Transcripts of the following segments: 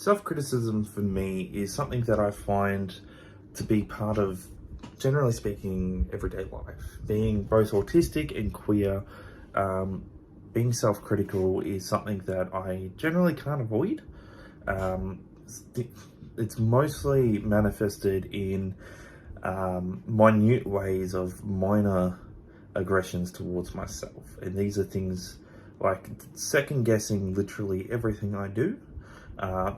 Self-criticism for me is something that I find to be part of, generally speaking, everyday life. Being both autistic and queer, being self-critical is something that I generally can't avoid. It's mostly manifested in minute ways of minor aggressions towards myself. And these are things like second guessing literally everything I do,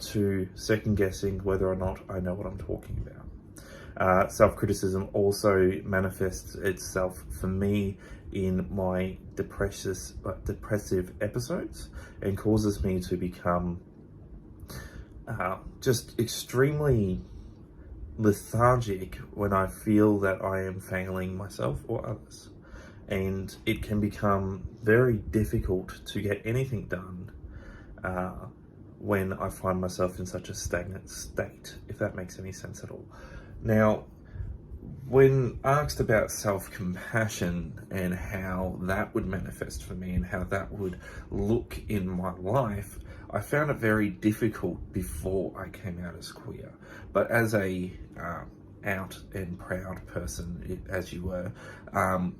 to second guessing whether or not I know what I'm talking about. Self-criticism also manifests itself for me in my depressive episodes and causes me to become just extremely lethargic when I feel that I am failing myself or others. And it can become very difficult to get anything done when I find myself in such a stagnant state, if that makes any sense at all. Now, when asked about self-compassion and how that would manifest for me and how that would look in my life, I found it very difficult before I came out as queer. But as a out and proud person, as you were, I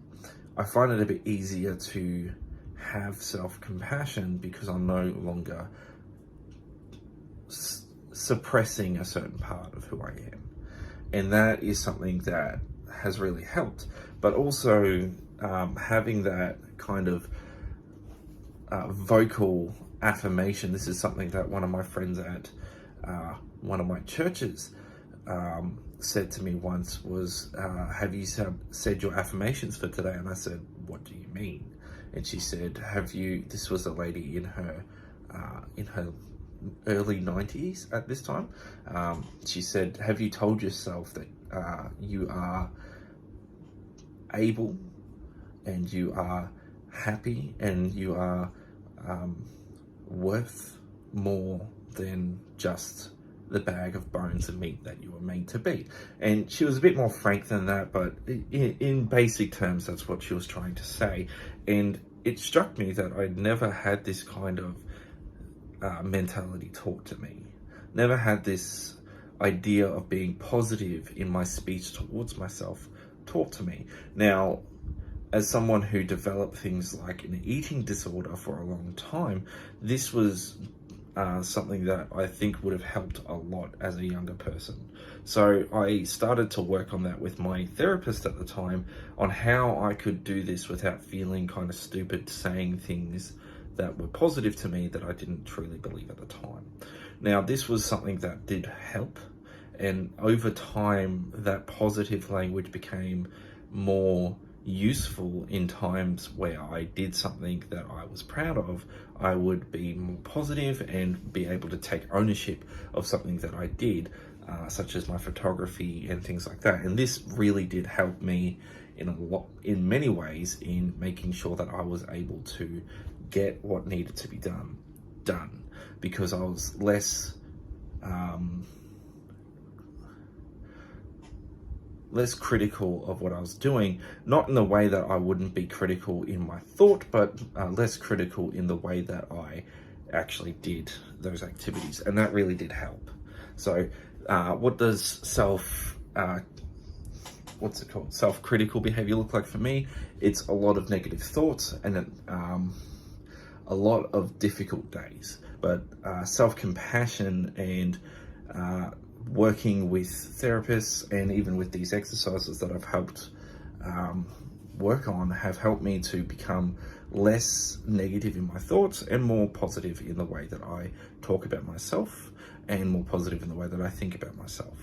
find it a bit easier to have self-compassion because I'm no longer suppressing a certain part of who I am. And that is something that has really helped. But also having that kind of vocal affirmation. This is something that one of my friends at one of my churches said to me once was, have you said your affirmations for today? And I said, what do you mean? And she said, this was a lady in her early 90s at this time. She said, have you told yourself that you are able and you are happy and you are worth more than just the bag of bones and meat that you were made to be? And she was a bit more frank than that, but in basic terms, that's what she was trying to say. And it struck me that I'd never had this kind of mentality taught to me. Never had this idea of being positive in my speech towards myself taught to me. Now, as someone who developed things like an eating disorder for a long time, this was something that I think would have helped a lot as a younger person. So I started to work on that with my therapist at the time, on how I could do this without feeling kind of stupid saying things that were positive to me that I didn't truly believe at the time. Now, this was something that did help, and over time that positive language became more useful in times where I did something that I was proud of. I would be more positive and be able to take ownership of something that I did, such as my photography and things like that. And this really did help me in many ways in making sure that I was able to get what needed to be done, because I was less critical of what I was doing, not in the way that I wouldn't be critical in my thought, but less critical in the way that I actually did those activities. And that really did help. So what does self-critical behavior look like for me? It's a lot of negative thoughts and a lot of difficult days. But self-compassion and working with therapists and even with these exercises that I've helped work on have helped me to become less negative in my thoughts and more positive in the way that I talk about myself and more positive in the way that I think about myself.